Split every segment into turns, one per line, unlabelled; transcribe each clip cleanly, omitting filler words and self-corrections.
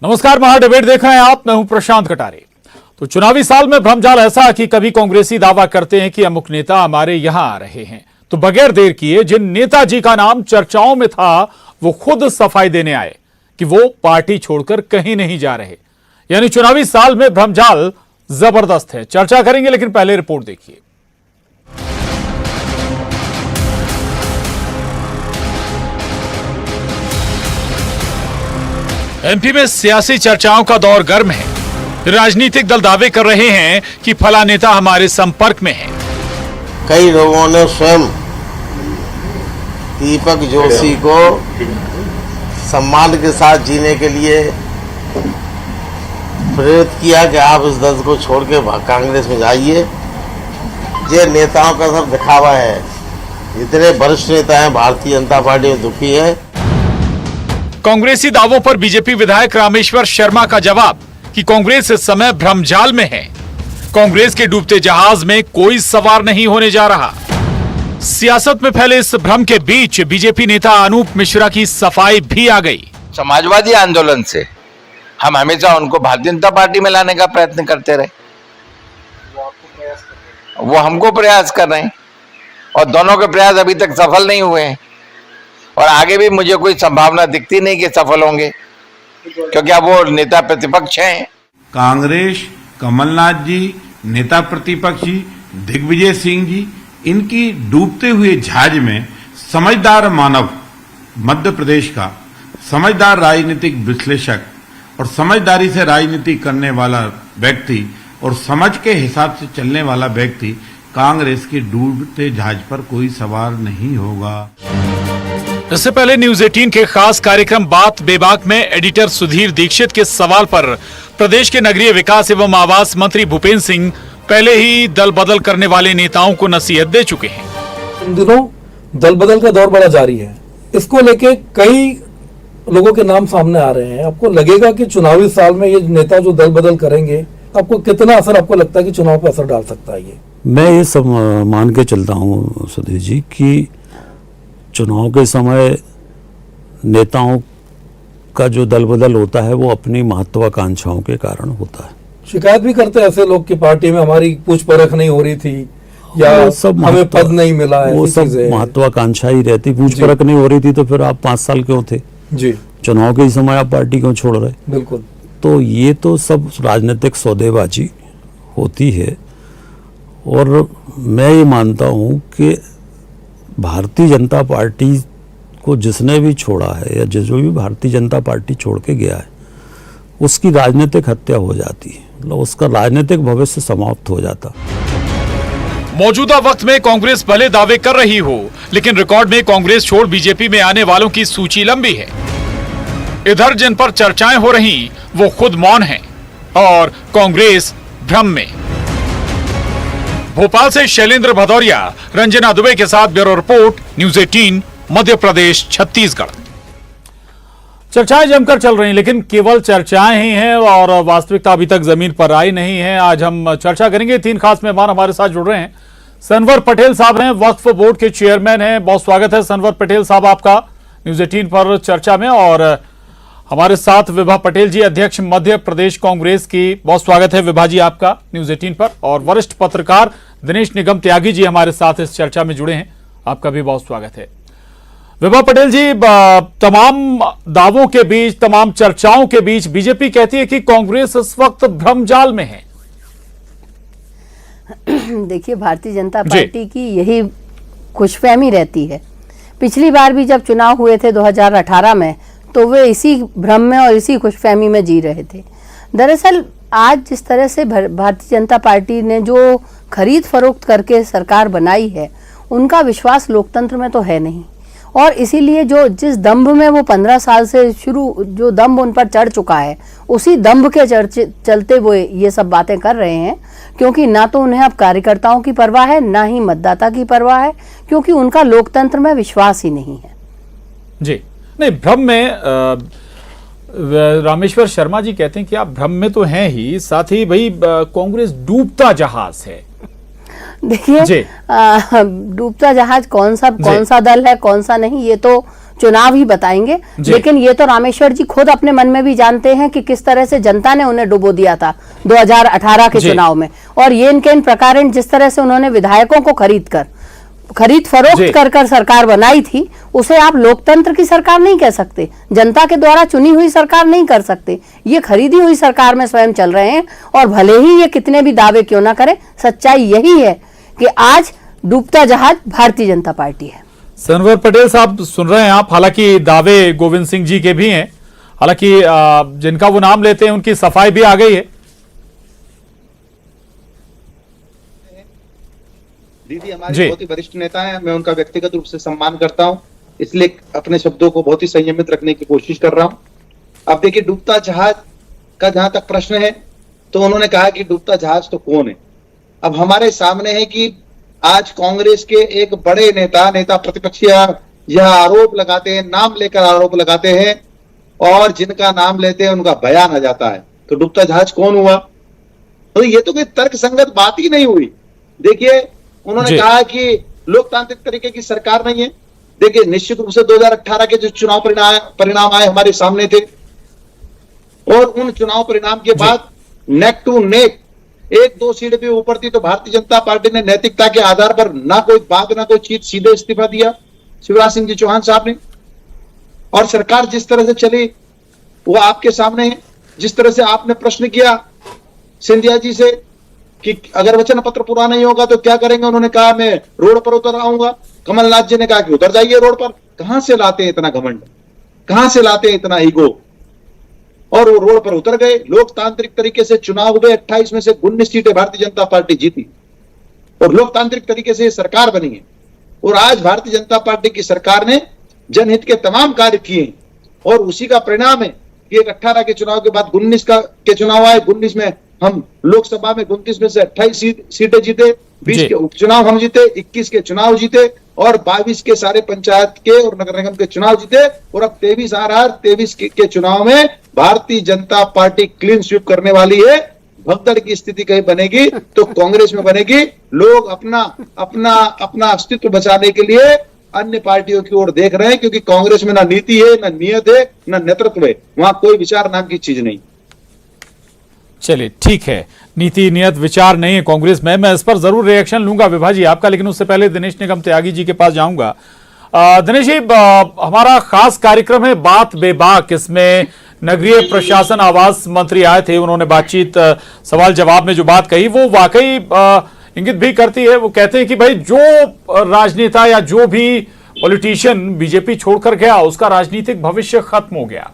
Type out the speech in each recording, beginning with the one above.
नमस्कार, महाडिबेट देख रहे हैं आप। मैं हूं प्रशांत कटारे। तो चुनावी साल में भ्रमजाल ऐसा कि कभी कांग्रेसी दावा करते हैं कि अमुक नेता हमारे यहां आ रहे हैं, तो बगैर देर किए जिन नेताजी का नाम चर्चाओं में था वो खुद सफाई देने आए कि वो पार्टी छोड़कर कहीं नहीं जा रहे। यानी चुनावी साल में भ्रमजाल जबरदस्त है। चर्चा करेंगे, लेकिन पहले रिपोर्ट देखिए। एमपी में सियासी चर्चाओं का दौर गर्म है। राजनीतिक दल दावे कर रहे हैं कि फला नेता हमारे संपर्क में है।
कई लोगों ने स्वयं दीपक जोशी को सम्मान के साथ जीने के लिए प्रेरित किया कि आप इस दल को छोड़ के कांग्रेस में जाइए। ये नेताओं का सब दिखावा है। जितने वरिष्ठ नेता हैं भारतीय जनता पार्टी में दुखी है।
कांग्रेसी दावों पर बीजेपी विधायक रामेश्वर शर्मा का जवाब कि कांग्रेस इस समय भ्रमजाल में है। कांग्रेस के डूबते जहाज में कोई सवार नहीं होने जा रहा। सियासत में फैले इस भ्रम के बीच बीजेपी नेता अनूप मिश्रा की सफाई भी आ गई।
समाजवादी आंदोलन से हम हमेशा उनको भारतीय जनता पार्टी में लाने का प्रयत्न करते रहे। वो हमको प्रयास कर रहे हैं और दोनों के प्रयास अभी तक सफल नहीं हुए हैं और आगे भी मुझे कोई संभावना दिखती नहीं कि सफल होंगे, क्योंकि अब वो नेता प्रतिपक्ष हैं।
कांग्रेस, कमलनाथ जी, नेता प्रतिपक्ष जी, दिग्विजय सिंह जी, इनकी डूबते हुए जहाज में समझदार मानव, मध्य प्रदेश का समझदार राजनीतिक विश्लेषक और समझदारी से राजनीति करने वाला व्यक्ति और समझ के हिसाब से चलने वाला व्यक्ति कांग्रेस के डूबते जहाज पर कोई सवार नहीं होगा।
इससे पहले न्यूज 18 के खास कार्यक्रम बात बेबाक में एडिटर सुधीर दीक्षित के सवाल पर प्रदेश के नगरीय विकास एवं आवास मंत्री भूपेंद्र सिंह पहले ही दल बदल करने वाले नेताओं को नसीहत दे चुके हैं।
इन दिनों दल बदल का दौर बड़ा जारी है। इसको लेके कई लोगों के नाम सामने आ रहे हैं। आपको लगेगा कि चुनावी साल में ये नेता जो दल बदल करेंगे, आपको कितना असर आपको लगता है कि चुनाव पर असर डाल सकता है? ये
मैं ये सब मान के चलता हूँ सुधीर जी कि चुनाव के समय नेताओं का जो दल बदल होता है वो अपनी महत्वाकांक्षाओं के कारण होता है।
शिकायत भी करते हैं ऐसे लोग कि पार्टी में हमारी पूछ परख नहीं हो रही थी या सब हमें पद नहीं मिला है।
वो सब महत्वाकांक्षा ही रहती। पूछ परख नहीं हो रही थी तो फिर आप 5 साल क्यों थे
जी?
चुनाव के समय आप पार्टी क्यों छोड़ रहे?
बिल्कुल।
तो ये तो सब राजनीतिक सौदेबाजी होती है। और मैं ये मानता हूँ कि भारतीय जनता पार्टी को जिसने भी छोड़ा है या जो भी भारतीय जनता पार्टी छोड़ के गया है उसकी राजनीतिक हत्या हो जाती है, मतलब उसका राजनीतिक भविष्य समाप्त हो जाता।
मौजूदा वक्त में कांग्रेस भले दावे कर रही हो, लेकिन रिकॉर्ड में कांग्रेस छोड़ बीजेपी में आने वालों की सूची लंबी है। इधर जिन पर चर्चाएं हो रही वो खुद मौन हैं और कांग्रेस भ्रम में। भोपाल से शैलेंद्र भदौरिया, रंजना दुबे के साथ bureau report, news 18, Madhya Pradesh, Chhattisgarh. चर्चाएं जमकर चल रही हैं, लेकिन केवल चर्चाएं ही हैं और वास्तविकता अभी तक जमीन पर आई नहीं है। आज हम चर्चा करेंगे। 3 खास मेहमान हमारे साथ जुड़ रहे हैं। सनवर पटेल साहब हैं, वक्फ बोर्ड के चेयरमैन हैं। बहुत स्वागत है सनवर पटेल साहब आपका न्यूज 18 पर चर्चा में। और हमारे साथ विभा पटेल जी, अध्यक्ष मध्य प्रदेश कांग्रेस की। बहुत स्वागत है विभा जी आपका न्यूज 18 पर। और वरिष्ठ पत्रकार दिनेश निगम त्यागी जी हमारे साथ इस चर्चा में जुड़े हैं, आपका भी बहुत स्वागत है। विभा पटेल जी, तमाम दावों के बीच, तमाम चर्चाओं के बीच बीजेपी कहती है कि कांग्रेस इस वक्त भ्रमजाल में है।
देखिए, भारतीय जनता पार्टी की यही खुशफहमी रहती है। पिछली बार भी जब चुनाव हुए थे 2018 में, तो वे इसी भ्रम में और इसी खुशफहमी में जी रहे थे। दरअसल आज जिस तरह से भारतीय जनता पार्टी ने जो खरीद फरोख्त करके सरकार बनाई है, उनका विश्वास लोकतंत्र में तो है नहीं। और इसीलिए जो जिस दंभ में वो 15 साल से जो दंभ उन पर चढ़ चुका है, उसी दंभ के चलते वो ये सब बातें कर रहे हैं। क्योंकि ना तो उन्हें अब कार्यकर्ताओं की परवाह है, ना ही मतदाता की परवाह है, क्योंकि उनका लोकतंत्र में विश्वास ही नहीं है। जी
नहीं, भ्रम में रामेश्वर शर्मा जी कहते हैं कि आप भ्रम में तो हैं ही, साथ ही भाई कांग्रेस डूबता जहाज है।
देखिए, डूबता जहाज कौन सा दल है, कौन सा नहीं, ये तो चुनाव ही बताएंगे। लेकिन ये तो रामेश्वर जी खुद अपने मन में भी जानते हैं कि किस तरह से जनता ने उन्हें डुबो दिया था 2018 के चुनाव में, और ये इनके इन प्रकार जिस तरह से उन्होंने विधायकों को खरीद फरोख्त कर सरकार बनाई थी, उसे आप लोकतंत्र की सरकार नहीं कह सकते, जनता के द्वारा चुनी हुई सरकार नहीं कर सकते। ये खरीदी हुई सरकार में स्वयं चल रहे हैं, और भले ही ये कितने भी दावे क्यों ना करें, सच्चाई यही है कि आज डूबता जहाज भारतीय जनता पार्टी है।
सनवर पटेल साहब सुन रहे हैं आप, हालांकि दावे गोविंद सिंह जी के भी हैं, हालांकि जिनका वो नाम लेते हैं उनकी सफाई भी आ गई है।
दीदी हमारे बहुत ही वरिष्ठ नेता हैं, मैं उनका व्यक्तिगत रूप से सम्मान करता हूं, इसलिए अपने शब्दों को बहुत ही संयमित रखने की कोशिश कर रहा हूं। अब देखिए, डूबता जहाज का जहां तक प्रश्न है, तो उन्होंने कहा कि डूबता जहाज तो कौन है। अब हमारे सामने है कि आज कांग्रेस के एक बड़े नेता प्रतिपक्षी यह आरोप लगाते हैं, नाम लेकर आरोप लगाते हैं, और जिनका नाम लेते हैं उनका बयान आ जाता है, तो डूबता जहाज कौन हुआ? तो ये तो कोई तर्कसंगत बात ही नहीं हुई। देखिए, उन्होंने कहा कि लोकतांत्रिक तरीके की सरकार नहीं है। देखिए, निश्चित रूप से 2018 के जो चुनाव परिणाम आए हमारे सामने थे, और उन चुनाव परिणाम के बाद नेक टू नेक 1-2 सीट भी ऊपर थी, तो भारतीय जनता पार्टी ने नैतिकता के आधार पर ना कोई बात ना कोई चीज, सीधे इस्तीफा दिया शिवराज सिंह जी चौहान साहब ने। और सरकार जिस तरह से चली वो आपके सामने है। जिस तरह से आपने प्रश्न किया सिंधिया जी से कि अगर वचन पत्र पूरा नहीं होगा तो क्या करेंगे, उन्होंने कहा मैं रोड पर उतर आऊंगा। कमलनाथ जी ने कहा कि उतर जाइए रोड पर। कहां से लाते हैं इतना घमंड, कहां से लाते हैं इतना ईगो? और वो रोड पर उतर गए। लोकतांत्रिक तरीके से चुनाव हुए, 28 में से 19 सीटें भारतीय जनता पार्टी जीती, और लोकतांत्रिक तरीके से सरकार बनी है। और आज भारतीय जनता पार्टी की सरकार ने जनहित के तमाम कार्य किए, और उसी का परिणाम है कि 18 के चुनाव के बाद 19 के चुनाव आए। 19 में हम लोकसभा में 29 में से 28 सीटें जीते, 20 के उपचुनाव हम जीते, 21 के चुनाव जीते, और 22 के सारे पंचायत के और नगर निगम के चुनाव जीते। और अब 23 आ रहा है, 23 के चुनाव में Bharatiya Janata party clean sweep करने वाली है। भगदड़ की स्थिति कहीं बनेगी तो कांग्रेस में बनेगी। लोग अपना अस्तित्व बचाने के लिए अन्य पार्टियों की ओर देख रहे हैं, क्योंकि कांग्रेस में ना नीति है, ना नियत है, ना नेतृत्व है। वहां कोई विचार नाम की चीज नहीं।
चलिए ठीक है, नीति नियत विचार नहीं है कांग्रेस में। मैं इस पर जरूर रिएक्शन लूंगा विभा जी आपका, लेकिन उससे पहले दिनेश निगम त्यागी जी के पास जाऊंगा। दिनेश जी, हमारा खास कार्यक्रम है बात बेबाक, इसमें नगरीय प्रशासन आवास मंत्री आए थे, उन्होंने बातचीत सवाल जवाब में जो बात कही वो वाकई इंगित भी करती है। वो कहते हैं कि भाई जो राजनेता या जो भी पॉलिटिशियन बीजेपी छोड़कर गया उसका राजनीतिक भविष्य खत्म हो गया।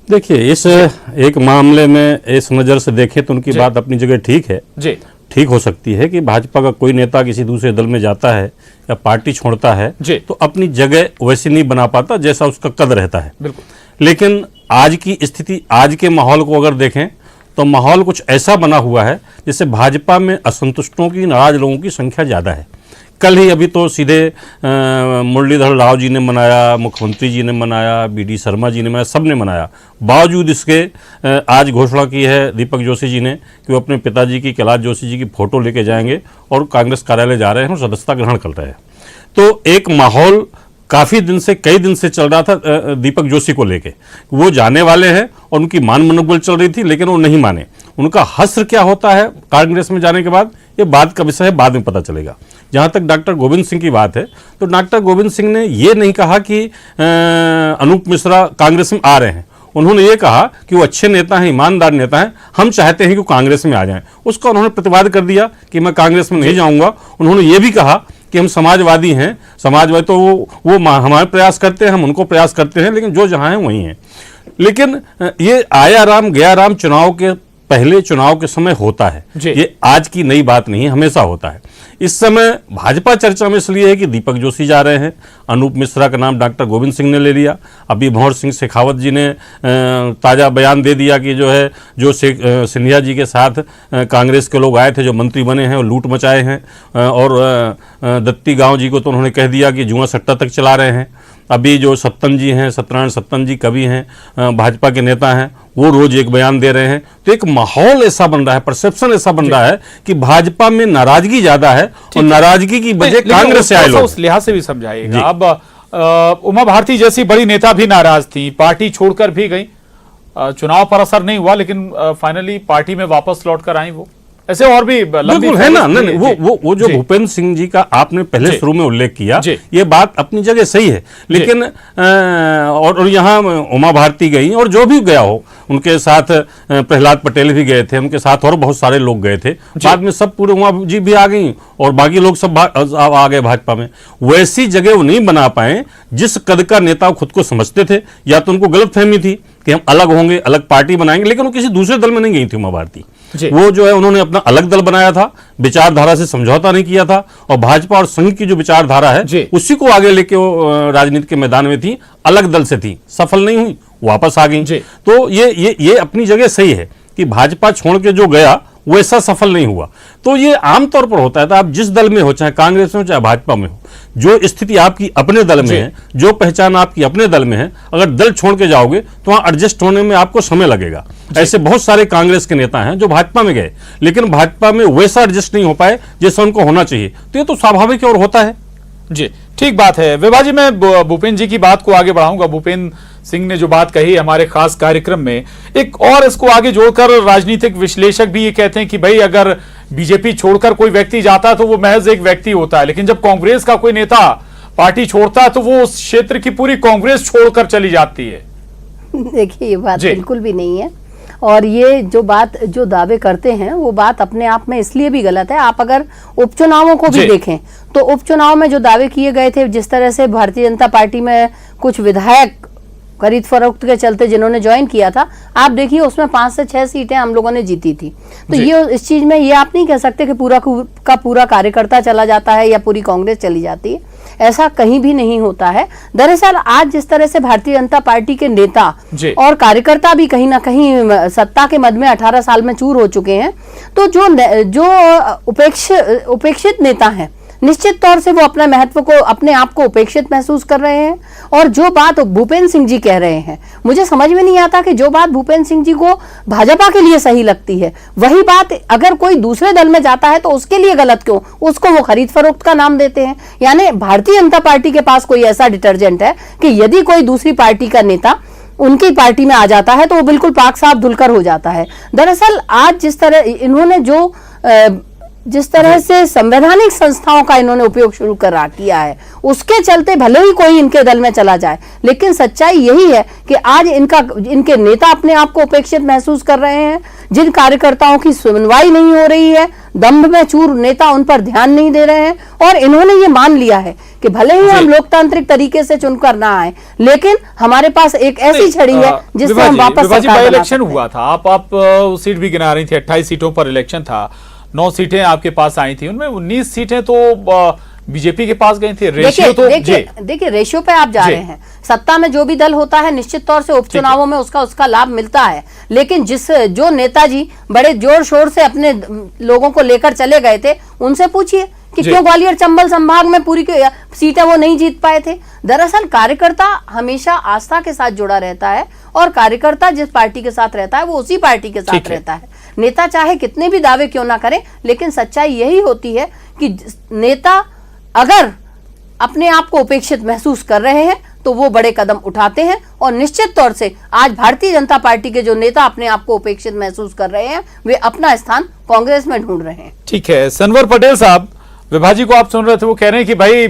देखिए, इस एक मामले में इस नज़र से देखें तो उनकी बात अपनी जगह ठीक है जी, ठीक हो सकती है कि भाजपा का कोई नेता किसी दूसरे दल में जाता है या पार्टी छोड़ता है तो अपनी जगह वैसी नहीं बना पाता जैसा उसका कद रहता है। बिल्कुल। लेकिन आज की स्थिति, आज के माहौल को अगर देखें तो माहौल कुछ ऐसा बना हुआ है जैसे भाजपा में असंतुष्टों की, नाराज लोगों की संख्या ज़्यादा है। कल ही अभी तो सीधे मुरलीधर राव जी ने मनाया, मुख्यमंत्री जी ने मनाया, BD शर्मा जी ने मनाया, सब ने मनाया। बावजूद इसके आज घोषणा की है दीपक जोशी जी ने कि वो अपने पिताजी की, कैलाश जोशी जी की फ़ोटो लेके जाएंगे और कांग्रेस कार्यालय जा रहे हैं और सदस्यता ग्रहण कर रहे हैं। तो एक माहौल काफ़ी दिन से, कई दिन से चल रहा था दीपक जोशी को लेके, वो जाने वाले हैं और उनकी मान मनोबल चल रही थी, लेकिन वो नहीं माने। उनका हश्र क्या होता है कांग्रेस में जाने के बाद, ये बात का विषय है, बाद में पता चलेगा। जहाँ तक डॉक्टर गोविंद सिंह की बात है, तो डॉक्टर गोविंद सिंह ने ये नहीं कहा कि अनूप मिश्रा कांग्रेस में आ रहे हैं। उन्होंने ये कहा कि वो अच्छे नेता हैं, ईमानदार नेता हैं, हम चाहते हैं कि वो कांग्रेस में आ जाएं। उसका उन्होंने प्रतिवाद कर दिया कि मैं कांग्रेस में नहीं जाऊंगा। उन्होंने ये भी कहा कि हम समाजवादी हैं, समाजवादी तो वो हमारे प्रयास करते हैं, हम उनको प्रयास करते हैं, लेकिन जो जहाँ हैं वहीं हैं। लेकिन ये आया राम गया राम चुनाव के पहले, चुनाव के समय होता है, ये आज की नई बात नहीं है, हमेशा होता है। इस समय भाजपा चर्चा में इसलिए है कि दीपक जोशी जा रहे हैं, अनूप मिश्रा का नाम डॉक्टर गोविंद सिंह ने ले लिया, अभी भंवर सिंह शेखावत जी ने ताज़ा बयान दे दिया कि जो है, जो सिंधिया जी के साथ कांग्रेस के लोग आए थे, जो मंत्री बने हैं, वो लूट मचाए हैं। और दत्ती गाँव जी को तो उन्होंने कह दिया कि जुआ सट्टा तक चला रहे हैं। अभी जो सत्तन जी हैं, सत्यनारायण सत्तन जी कवि हैं, भाजपा के नेता हैं, वो रोज एक बयान दे रहे हैं। तो एक माहौल ऐसा बन रहा है, परसेप्शन ऐसा बन रहा है कि भाजपा में नाराजगी ज्यादा है और नाराजगी की वजह कांग्रेस से आए लोग।
उस लिहाज से भी समझाइएगा। अब उमा भारती जैसी बड़ी नेता भी नाराज थी, पार्टी छोड़कर भी गई। चुनाव पर असर नहीं हुआ, लेकिन फाइनली पार्टी में वापस लौट कर आई वो। ऐसे और भी
बिल्कुल है ना। नहीं, वो जो भूपेंद्र सिंह जी का आपने पहले शुरू में उल्लेख किया, ये बात अपनी जगह सही है, लेकिन और यहाँ उमा भारती गई और जो भी गया हो उनके साथ प्रहलाद पटेल भी गए थे, उनके साथ और बहुत सारे लोग गए थे। बाद में सब पूरे उमा जी भी आ गई और बाकी लोग सब आ गए भाजपा में। वैसी जगह वो नहीं बना पाए जिस कद का नेता वो खुद को समझते थे, या तो उनको गलतफहमी थी कि हम अलग होंगे, अलग पार्टी बनाएंगे, लेकिन वो किसी दूसरे दल में नहीं गई थी उमा भारती। वो जो है उन्होंने अपना अलग दल बनाया था, विचारधारा से समझौता नहीं किया था, और भाजपा और संघ की जो विचारधारा है उसी को आगे लेके वो राजनीति के मैदान में थी, अलग दल से थी, सफल नहीं हुई, वापस आ गई। तो ये अपनी जगह सही है कि भाजपा छोड़ के जो गया वैसा सफल नहीं हुआ। तो ये आमतौर पर होता है, तो आप जिस दल में हो, चाहे कांग्रेस में हो चाहे भाजपा में हो, जो स्थिति आपकी अपने दल में है, जो पहचान आपकी अपने दल में है, अगर दल छोड़ के जाओगे तो वहां एडजस्ट होने में आपको समय लगेगा। ऐसे बहुत सारे कांग्रेस के नेता हैं जो भाजपा में गए, लेकिन भाजपा में वैसा एडजस्ट नहीं हो पाए जैसा उनको होना चाहिए। तो ये तो स्वाभाविक और होता है।
जी, ठीक बात है। विभा जी, मैं भूपेंद्र जी की बात को आगे बढ़ाऊंगा। भूपेंद्र सिंह ने जो बात कही हमारे खास कार्यक्रम में, एक और इसको आगे जोड़कर राजनीतिक विश्लेषक भी ये कहते हैं कि भाई अगर बीजेपी छोड़कर कोई व्यक्ति जाता है तो वो महज एक व्यक्ति होता है, लेकिन जब कांग्रेस का कोई नेता पार्टी छोड़ता है तो वो उस क्षेत्र की पूरी कांग्रेस छोड़कर चली जाती है।
देखिए, ये बात बिल्कुल भी नहीं है, और ये जो दावे करते हैं वो बात अपने आप में इसलिए भी गलत है। आप अगर उपचुनावों को भी देखें तो उपचुनाव में जो दावे किए गए थे, जिस तरह से भारतीय जनता पार्टी में कुछ विधायक खरीद फरोख्त के चलते जिन्होंने ज्वाइन किया था, आप देखिए उसमें 5 से 6 सीटें हम लोगों ने जीती थी। तो ये इस चीज में ये आप नहीं कह सकते कि पूरा कार्यकर्ता चला जाता है या पूरी कांग्रेस चली जाती है, ऐसा कहीं भी नहीं होता है। दरअसल आज जिस तरह से भारतीय जनता पार्टी के नेता और कार्यकर्ता भी कहीं ना कहीं सत्ता के मद में 18 साल में चूर हो चुके हैं, तो जो उपेक्षित नेता हैं, निश्चित तौर से वो अपने महत्व को, अपने आप को उपेक्षित महसूस कर रहे हैं। और जो बात भूपेंद्र सिंह जी कह रहे हैं, मुझे समझ में नहीं आता कि जो बात भूपेंद्र सिंह जी को भाजपा के लिए सही लगती है, वही बात अगर कोई दूसरे दल में जाता है तो उसके लिए गलत क्यों? उसको वो खरीद फरोख्त का नाम देते हैं। यानी भारतीय जनता पार्टी के पास कोई ऐसा डिटर्जेंट है कि यदि कोई दूसरी पार्टी का नेता उनकी पार्टी में आ जाता है तो वो बिल्कुल पाक साफ धुलकर हो जाता है। दरअसल आज जिस तरह इन्होंने जिस तरह से संवैधानिक संस्थाओं का इन्होंने उपयोग शुरू किया है, उसके चलते भले ही कोई इनके दल में चला जाए, लेकिन सच्चाई यही है कि आज इनके नेता अपने आप को उपेक्षित महसूस कर रहे हैं। जिन कार्यकर्ताओं की सुनवाई नहीं हो रही है, दम्भ में चूर नेता उन पर ध्यान नहीं दे रहे हैं, और इन्होंने ये मान लिया है कि भले ही हम लोकतांत्रिक तरीके से चुनकर ना आए, लेकिन हमारे पास एक ऐसी छड़ी है जिससे हम वापस सरकार बना
इलेक्शन हुआ था, आप सीट भी गिना रही थी, 28 सीटों पर इलेक्शन था, 9 सीटें आपके पास आई थी, उनमें 19 सीटें तो बीजेपी के पास गई थी। रेशियो तो
देखिए रेशियो पे आप जा रहे हैं। सत्ता में जो भी दल होता है निश्चित तौर से उपचुनावों में उसका लाभ मिलता है, लेकिन जो नेताजी बड़े जोर शोर से अपने लोगों को लेकर चले गए थे, उनसे पूछिए कि क्यों ग्वालियर चंबल संभाग में पूरी सीटें वो नहीं जीत पाए थे। दरअसल कार्यकर्ता हमेशा आस्था के साथ जुड़ा रहता है, और कार्यकर्ता जिस पार्टी के साथ रहता है वो उसी पार्टी के साथ रहता है। नेता चाहे कितने भी दावे क्यों ना करें, लेकिन सच्चाई यही होती है कि नेता अगर अपने आप को उपेक्षित महसूस कर रहे हैं तो वो बड़े कदम उठाते हैं, और निश्चित तौर से आज भारतीय जनता पार्टी के जो नेता अपने आप को उपेक्षित महसूस कर रहे हैं, वे अपना स्थान कांग्रेस में ढूंढ रहे हैं।
ठीक है, सनवर पटेल साहब, विभा जी को आप सुन रहे थे, वो कह रहे हैं कि भाई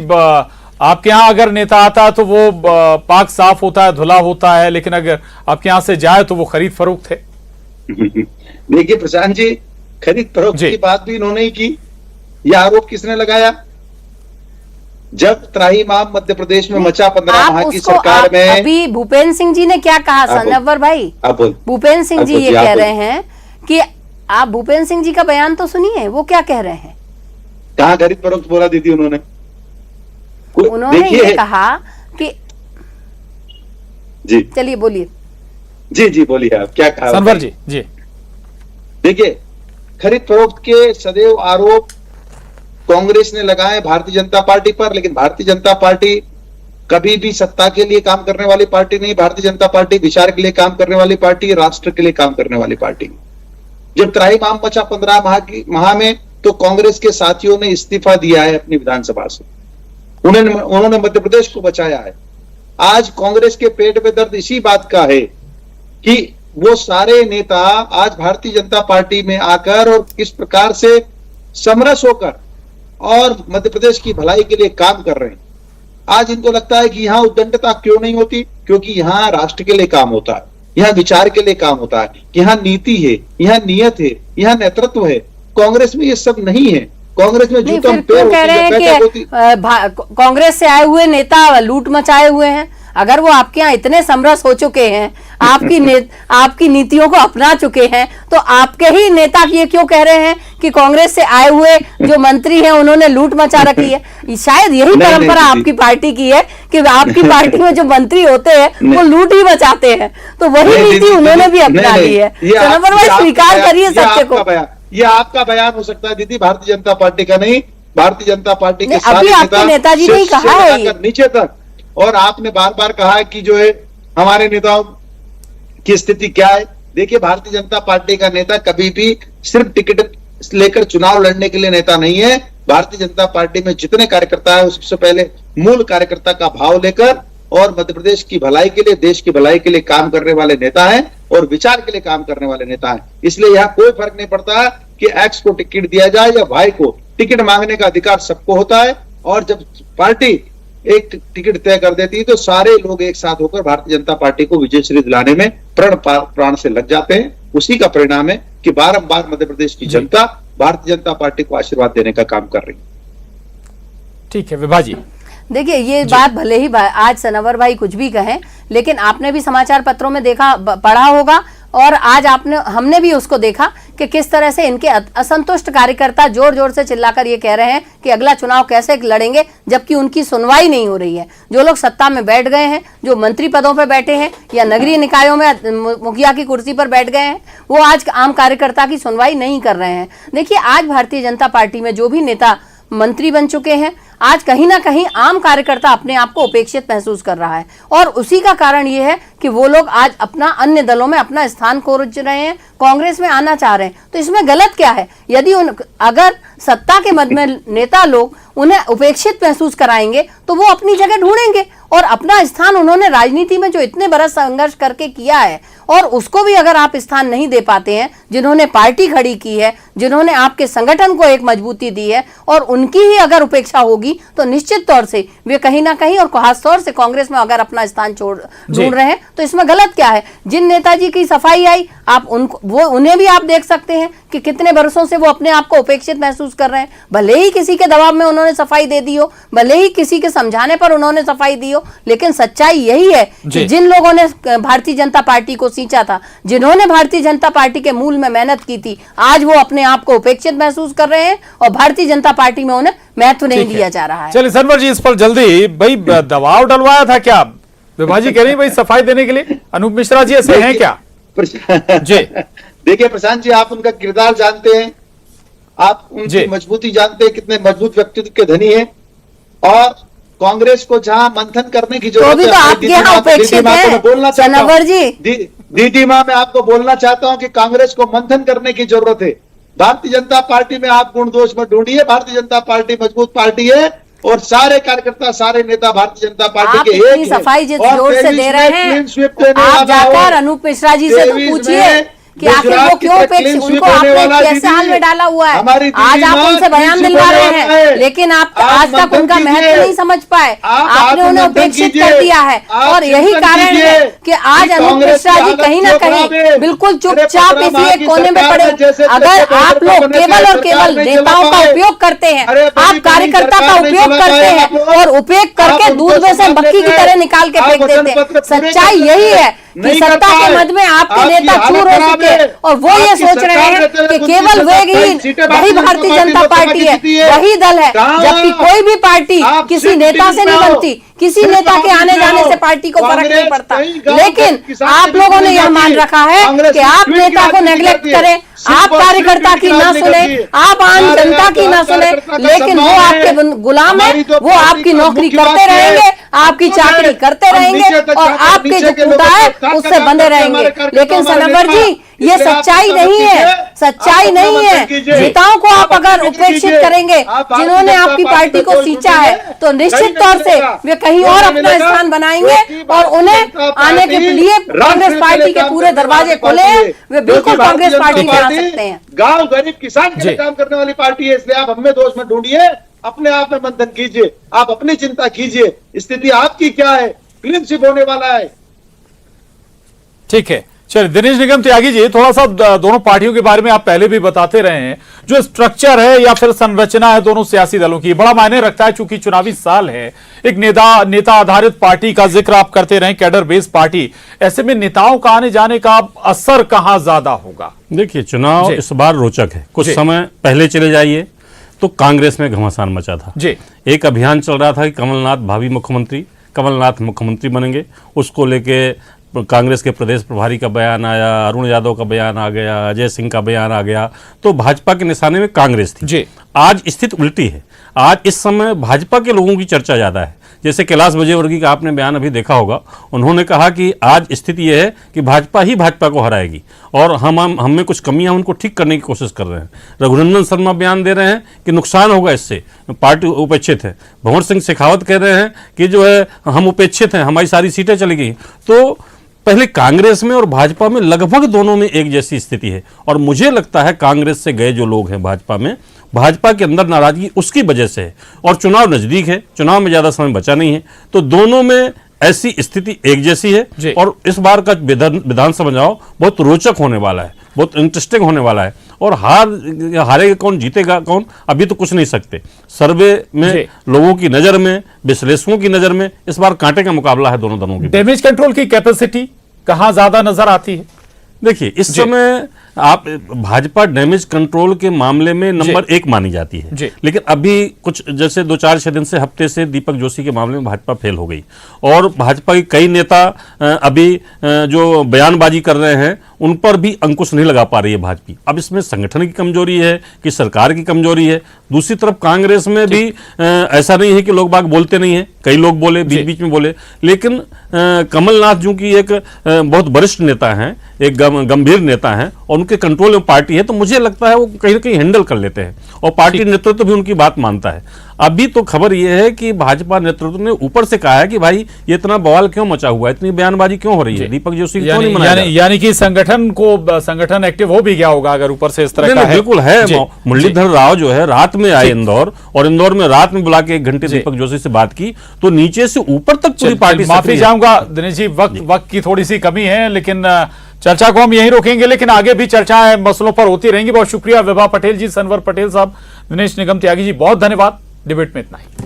आपके यहाँ अगर नेता आता है तो वो पाक साफ होता है, धुला होता है, लेकिन अगर आपके यहाँ से जाए तो वो खरीद फरोख्त है।
देखिए प्रशांत जी, खरीद फरोख्त की बात भी इन्होंने ही की। यह आरोप किसने लगाया? जब त्राहिमाम मध्य प्रदेश में मचा 15 माह की सरकार में,
अभी भूपेंद्र सिंह जी ने क्या कहा सनवर भाई? भूपेंद्र सिंह जी ये कह रहे हैं कि आप भूपेंद्र सिंह जी का बयान तो सुनिए, वो क्या कह रहे हैं।
कहाँ खरीद फरोख्त बोला दीदी उन्होंने?
ये कहा कि
जी,
चलिए बोलिए।
जी बोलिए, आप क्या कहा
सनवर जी? जी
देखिए, खरीद फरोख्त के सदैव आरोप कांग्रेस ने लगाए भारतीय जनता पार्टी पर, लेकिन भारतीय जनता पार्टी कभी भी सत्ता के लिए काम करने वाली पार्टी नहीं। भारतीय जनता पार्टी विचार के लिए काम करने वाली पार्टी, राष्ट्र के लिए काम करने वाली पार्टी। जब त्राहिमाम मचा 15 माह में, तो कांग्रेस के साथियों ने इस्तीफा दिया है अपनी विधानसभा से, उन्होंने मध्य प्रदेश को बचाया है। आज कांग्रेस के पेट में दर्द इसी बात का है कि वो सारे नेता आज भारतीय जनता पार्टी में आकर और किस प्रकार से समरस होकर और मध्य प्रदेश की भलाई के लिए काम कर रहे हैं। आज इनको लगता है कि यहां उद्दंडता क्यों नहीं होती, क्योंकि यहां राष्ट्र के लिए काम होता है, यहाँ विचार के लिए काम होता है, यहाँ नीति है, यहाँ नियत है, यहाँ नेतृत्व है। कांग्रेस में ये सब नहीं है। कांग्रेस में जूतम पैर
कह रहे हैं कि कांग्रेस से आए हुए नेता लूट मचाए हुए हैं। अगर वो आपके यहाँ इतने समरस हो चुके हैं, आपकी नीतियों को अपना चुके हैं, तो आपके ही नेता ये क्यों कह रहे हैं कि कांग्रेस से आए हुए जो मंत्री हैं उन्होंने लूट मचा रखी है? शायद यही परंपरा आपकी पार्टी की है कि आपकी पार्टी में जो मंत्री होते हैं वो लूट ही मचाते हैं, तो वही नीति उन्होंने भी अपना ली है। सनोवर भाई, स्वीकार करिए सत्य को।
ये आपका बयान हो सकता है दीदी, भारतीय जनता पार्टी का नहीं। भारतीय जनता पार्टी के
सारे नेताजी ने कहा है
नीचे तक, और आपने बार बार कहा कि जो है हमारे नेताओं की स्थिति क्या है। देखिए, भारतीय जनता पार्टी का नेता कभी भी सिर्फ टिकट लेकर चुनाव लड़ने के लिए नेता नहीं है। भारतीय जनता पार्टी में जितने कार्यकर्ता है, सबसे पहले मूल कार्यकर्ता का भाव लेकर और मध्य प्रदेश की भलाई के लिए, देश की भलाई के लिए काम करने वाले नेता हैं और विचार के लिए काम करने वाले नेता हैं। इसलिए यहाँ कोई फर्क नहीं पड़ता कि एक्स को टिकट दिया जाए या वाई को। टिकट मांगने का अधिकार सबको होता है, और जब पार्टी एक टिकट तय कर देती है तो सारे लोग एक साथ होकर भारतीय जनता पार्टी को विजयश्री दिलाने में प्राण से लग जाते हैं। उसी का परिणाम है कि बारंबार मध्य प्रदेश की जनता भारतीय जनता पार्टी को आशीर्वाद देने का काम कर रही है।
ठीक है विभा जी।
देखिए, ये बात भले ही आज सनोवर भाई कुछ भी कहें, लेकिन आपने भी समाचार पत्रों में देखा, पढ़ा होगा, और आज हमने भी उसको देखा कि किस तरह से इनके असंतुष्ट कार्यकर्ता जोर जोर से चिल्लाकर ये कह रहे हैं कि अगला चुनाव कैसे लड़ेंगे, जबकि उनकी सुनवाई नहीं हो रही है। जो लोग सत्ता में बैठ गए हैं, जो मंत्री पदों पर बैठे हैं या नगरीय निकायों में मुखिया की कुर्सी पर बैठ गए हैं, वो आज आम कार्यकर्ता की सुनवाई नहीं कर रहे हैं। देखिए, आज भारतीय जनता पार्टी में जो भी नेता मंत्री बन चुके हैं, आज कहीं ना कहीं आम कार्यकर्ता अपने आप को उपेक्षित महसूस कर रहा है, और उसी का कारण यह है कि वो लोग आज अपना अन्य दलों में अपना स्थान खोज रहे हैं, कांग्रेस में आना चाह रहे हैं। तो इसमें गलत क्या है? यदि अगर सत्ता के मद में नेता लोग उन्हें उपेक्षित महसूस कराएंगे तो वो अपनी जगह ढूंढेंगे, और अपना स्थान उन्होंने राजनीति में जो इतने बरस संघर्ष करके किया है, और उसको भी अगर आप स्थान नहीं दे पाते हैं, जिन्होंने पार्टी खड़ी की है, जिन्होंने आपके संगठन को एक मजबूती दी है, और उनकी ही अगर उपेक्षा होगी तो निश्चित तौर से वे कहीं ना कहीं, और खासतौर से कांग्रेस में अगर अपना स्थान ढूंढ रहे हैं, तो इसमें गलत क्या है? जिन नेताजी की सफाई आई, आप उन्हें भी आप देख सकते हैं कि कितने बरसों से वो अपने आप को उपेक्षित महसूस कर रहे हैं। भले ही किसी के दबाव में उन्होंने सफाई दे दी हो, भले ही किसी के समझाने पर उन्होंने सफाई दी हो, लेकिन सच्चाई यही है कि जिन लोगों ने भारतीय जनता पार्टी को सींचा था, जिन्होंने भारतीय जनता पार्टी के मूल में मेहनत की थी, आज वो अपने आप को उपेक्षित महसूस कर रहे हैं, और भारतीय जनता पार्टी में उन्हें महत्व नहीं दिया जा रहा है।
चलिए सनवर जी, इस पर जल्दी भाई दबाव डलवाया था क्या विभाजी कह रही भाई सफाई देने के लिए? अनूप मिश्रा जी ऐसे हैं क्या?
जी देखिए प्रशांत जी, आप उनका किरदार जानते हैं, आप उनकी मजबूती जानते हैं, कितने मजबूत व्यक्तित्व के धनी हैं, और कांग्रेस को जहां मंथन करने की जरूरत है,
तो आपके यहाँ उपेक्षित है सनवर जी।
दीदी माँ, मैं आपको बोलना चाहता हूं कि कांग्रेस को मंथन करने की जरूरत है। भारतीय जनता पार्टी में आप गुण दोष मत ढूंढिए। भारतीय जनता पार्टी मजबूत पार्टी है, और सारे कार्यकर्ता, सारे नेता भारतीय जनता पार्टी के एक हैं।
सफाई जिस जोर से दे रहे हैं, आप जाकर अनूप मिश्रा जी से तो पूछिए कि आखिर वो क्यों उपेक्षित, उनको आपने कैसे हाल में डाला हुआ है। आज आप उनसे बयान दिलवा रहे हैं, लेकिन आप आज तक उनका महत्व नहीं समझ पाए, आपने उन्हें उपेक्षित कर दिया है, और यही कारण है कि आज अनूप मिश्रा जी कहीं ना कहीं बिल्कुल चुपचाप इसी एक कोने में पड़े। अगर आप लोग केवल और केवल नेताओं का उपयोग करते हैं, आप कार्यकर्ता का उपयोग करते हैं, और उपयोग करके दूध में से मक्खी की तरह निकाल के फेंक देते हैं। सच्चाई यही है कि सत्ता के मद में आपके नेता चूर हो चुके हैं, और वो ये सोच रहे हैं कि केवल वही भारतीय जनता पार्टी है, वही दल है, जबकि कोई भी पार्टी किसी नेता से नहीं बनती, किसी नेता के आने जाने से पार्टी को फर्क नहीं पड़ता। लेकिन आप लोगों ने यह मान रखा है कि आप नेता को नेग्लेक्ट करें, आप कार्यकर्ता की ना सुने, आप आम जनता की ना सुने, लेकिन वो आपके गुलाम है, वो आपकी नौकरी करते रहेंगे, आपकी चाकरी करते रहेंगे, और आपके जो कूटा है उससे बंधे रहेंगे। लेकिन सनवर जी, ये सच्चाई नहीं है। सच्चाई
आप
नहीं
अपना
है।
मंथन कीजिए।
नेताओं को आप
आप
अगर
अपना मंथन
उपेक्षित
कीजिए।
करेंगे,
आप भारतीय
जिन्होंने
जनता
आपकी
पार्टी
पार्टी को
को
सींचा
ढूंढिए।
है, तो
कहीं
निश्चित
नहीं
तौर से
मिलेगा।
वे कहीं और
नहीं
अपना
मिलेगा।
स्थान बनाएंगे
क्योंकि
और
भारतीय
उन्हें
जनता
आने के
पार्टी
लिए
राष्ट्र
कांग्रेस
के
पार्टी
लिए
के
काम
पूरे
करने
दरवाजे
वाली
खुले
पार्टी
हैं,
है।
वे बिल्कुल
क्योंकि
कांग्रेस
भारतीय
पार्टी
जनता
में आ
पार्टी
सकते हैं।
गांव गरीब किसान के लिए
जी।
काम करने वाली पार्टी है, इसलिए आप हमें दोष मत ढूंढिए, अपने आप में मंथन कीजिए, आप अपनी चिंता कीजिए, स्थिति आपकी क्या है, क्लीन स्वीप होने वाला है।
ठीक है, चलिए दिनेश निगम त्यागी जी, थोड़ा सा दोनों पार्टियों के बारे में आप पहले भी बताते रहे हैं, जो स्ट्रक्चर है या फिर संरचना है दोनों सियासी दलों की, बड़ा मायने रखता है। चूंकि चुनावी साल है, एक नेता आधारित पार्टी का जिक्र आप करते रहे, कैडर बेस्ड पार्टी, ऐसे में नेताओं का आने जाने का असर कहां ज्यादा होगा?
देखिए, चुनाव
जी।
इस बार रोचक है। कुछ
जी।
समय पहले चले जाइए तो कांग्रेस में घमासान मचा था।
जी।
एक अभियान चल रहा था कि कमलनाथ भावी मुख्यमंत्री, कमलनाथ मुख्यमंत्री बनेंगे। उसको लेके कांग्रेस के प्रदेश प्रभारी का बयान आया, अरुण यादव का बयान आ गया, अजय सिंह का बयान आ गया, तो भाजपा के निशाने में कांग्रेस थी।
जी।
आज स्थिति उल्टी है। आज इस समय भाजपा के लोगों की चर्चा ज्यादा है। जैसे कैलाश विजयवर्गीय का आपने बयान अभी देखा होगा, उन्होंने कहा कि आज स्थिति यह है कि भाजपा ही भाजपा को हराएगी और हम में कुछ कमियां उनको ठीक करने की कोशिश कर रहे हैं। रघुनंदन शर्मा बयान दे रहे हैं कि नुकसान होगा, इससे पार्टी उपेक्षित है। भंवर सिंह शेखावत कह रहे हैं कि जो है हम उपेक्षित हैं, हमारी सारी सीटें चली गई। तो पहले कांग्रेस में और भाजपा में लगभग दोनों में एक जैसी स्थिति है और मुझे लगता है कांग्रेस से गए जो लोग हैं भाजपा में, भाजपा के अंदर नाराजगी उसकी वजह से है और चुनाव नजदीक है, चुनाव में ज्यादा समय बचा नहीं है, तो दोनों में ऐसी स्थिति एक जैसी है और इस बार का विधानसभा चुनाव बहुत रोचक होने वाला है, बहुत इंटरेस्टिंग होने वाला है। और हारेगा कौन, जीतेगा कौन, अभी तो कुछ नहीं सकते। सर्वे में, लोगों की नजर में, विश्लेषकों की नजर में इस बार कांटे का मुकाबला है दोनों दलों की।
डैमेज कंट्रोल की कैपेसिटी कहां ज्यादा नजर आती है?
देखिए, इस समय आप भाजपा डैमेज कंट्रोल के मामले में नंबर 1 मानी जाती है, लेकिन अभी कुछ जैसे 2-4-6 दिन से, हफ्ते से दीपक जोशी के मामले में भाजपा फेल हो गई और भाजपा के कई नेता अभी जो बयानबाजी कर रहे हैं उन पर भी अंकुश नहीं लगा पा रही है भाजपा। अब इसमें संगठन की कमजोरी है कि सरकार की कमजोरी है। दूसरी तरफ कांग्रेस में भी ऐसा नहीं है कि लोग बाग बोलते नहीं है, कई लोग बोले, बीच बीच में बोले, लेकिन कमलनाथ जो कि एक बहुत वरिष्ठ नेता हैं, एक गंभीर नेता हैं और उनके कंट्रोल में पार्टी है, तो मुझे लगता है वो कहीं ना कहीं हैंडल कर लेते हैं और पार्टी नेतृत्व भी उनकी बात मानता है। अभी तो खबर यह है कि भाजपा नेतृत्व ने ऊपर से कहा है कि भाई ये इतना बवाल क्यों मचा हुआ है, इतनी बयानबाजी क्यों हो रही है, दीपक जोशी क्यों नहीं मनाया?
यानी कि संगठन एक्टिव हो भी गया होगा अगर ऊपर से इस तरह का है।
बिल्कुल है। मुरलीधर राव जो है रात में आए इंदौर और इंदौर में रात में बुला के 1 घंटे दीपक जोशी से बात की, तो नीचे से ऊपर तक पूरी पार्टी।
माफी चाहूंगा दिनेश जी, वक्त की थोड़ी सी कमी है, लेकिन चर्चा को हम यहीं रोकेंगे, लेकिन आगे भी चर्चाएं मसलों पर होती रहेंगी। बहुत शुक्रिया विभा पटेल जी, सनवर पटेल साहब, दिनेश निगम त्यागी जी, बहुत धन्यवाद। डिबेट में इतना ही।